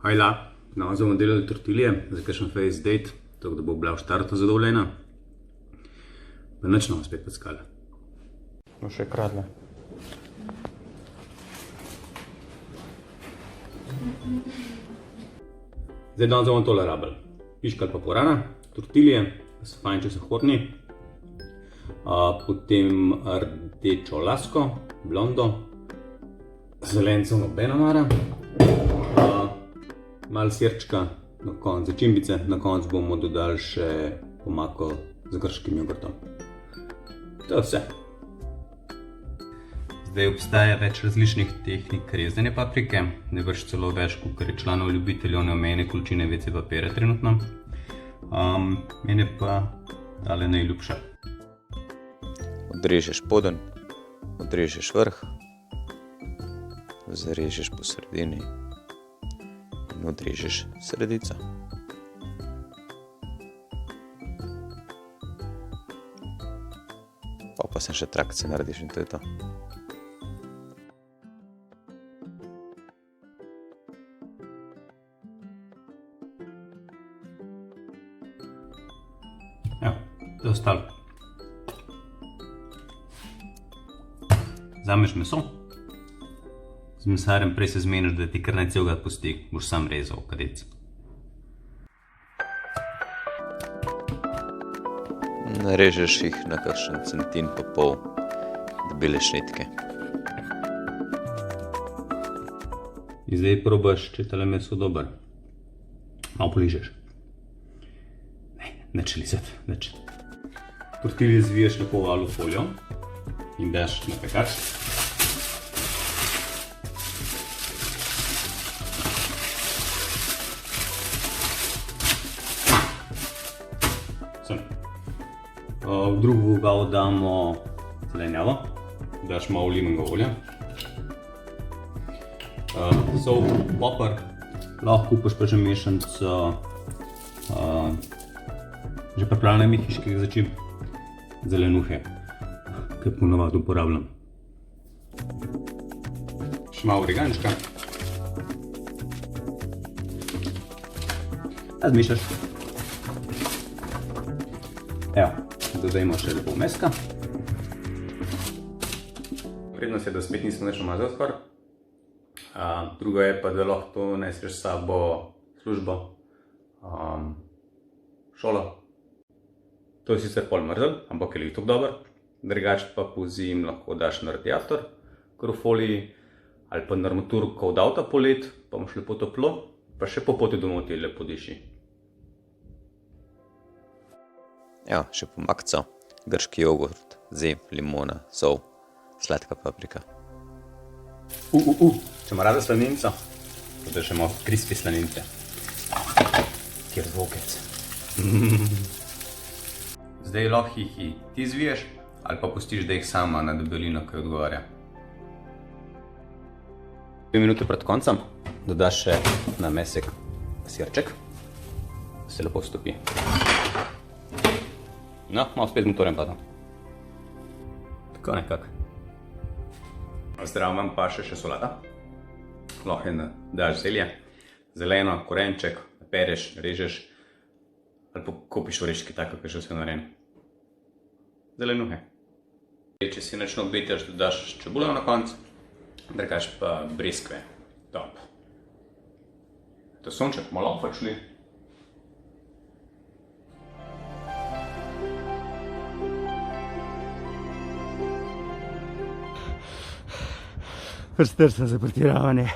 Hajla, danes bomo delali tortilje za kakšen face date, tako da bo bila v štartu zadovoljena. Pa nič nam spet poskala. Bo še kradla. Zdaj danes bomo tole rabili. Piškal pa porana, tortilje, fajnče sahorni, potem rdečo lasko, blondo, zelencev nobena mara, malo sirčka, na koncu začimbice, na koncu bomo dodali še omako z grškim jogurtom. To je vse. Zdaj obstaja več različnih tehnik rezanja paprike, najbrž celo več, kakor je članov ljubiteljev neomejene količine WC papirja trenutno. Meni pa tale najljubša. Odrežeš poden, odrežeš vrh, zarežeš po sredini in odrežeš sredico. Pa sem še trakce narediš in to je to. Evo, to je ostalo. Vzameš meso, z mesarjem prej se zmeniš, da ti kar naj celega pusti, boš sam rezal v kadec. Narežeš jih na kakšen centin pa pol debele šnitke. In zdaj probaš, če tale meso dober. Malo poližeš. Ne, nič lizati, nič. Tortilje zviješ lepo v alufolijo in daš na pekač. V drugo vogal damo zelenjavo, daš malo limenega olja, sol, poper, lahko kupaš pa že mešanico že pripravljene mehiških začimb, zelenuhe, ki ponavadi uporabljam. Še malo oregančka. Zmešaš. Evo. Dodajmo še lepo meska. Prednost je, da spet nismo nič namazali skoraj. Druga je pa, da lahko to neseš s sabo službo, šolo. To je sicer pol mrzel, ampak je tako dober. Drugače pa pozimi lahko daš na radiator, kar v foliji, ali pa na armaturko od avta polet, pa imaš lepo toplo, pa še po poti domov ti lepo diši. Evo, še pomakco, grški jogurt, zeb, limona, sol, sladka paprika. Če ima rada slanico, potem še malo crispy slanice. Kjer zvokec. Zdaj lahko jih ti zviješ, ali pa pustiš, da jih sama na debelino, ki odgovarja. 2 minute pred koncem dodaš še namesek sirček, da se lepo stopi. No, malo spet z motorjem padam. Tako nekako. Zdravo vam pa še solata. Lahko daš zelje, zeleno, korenček, pereš, režeš, ali pa kupiš oreščke tako, kot je že vse narejeno. Zelenuhe. Če si nič ne obetaš, dodaš čebulo na koncu, drugače pa breskve. Top. To sonček malo pačli. Prstrca za pretiravanje.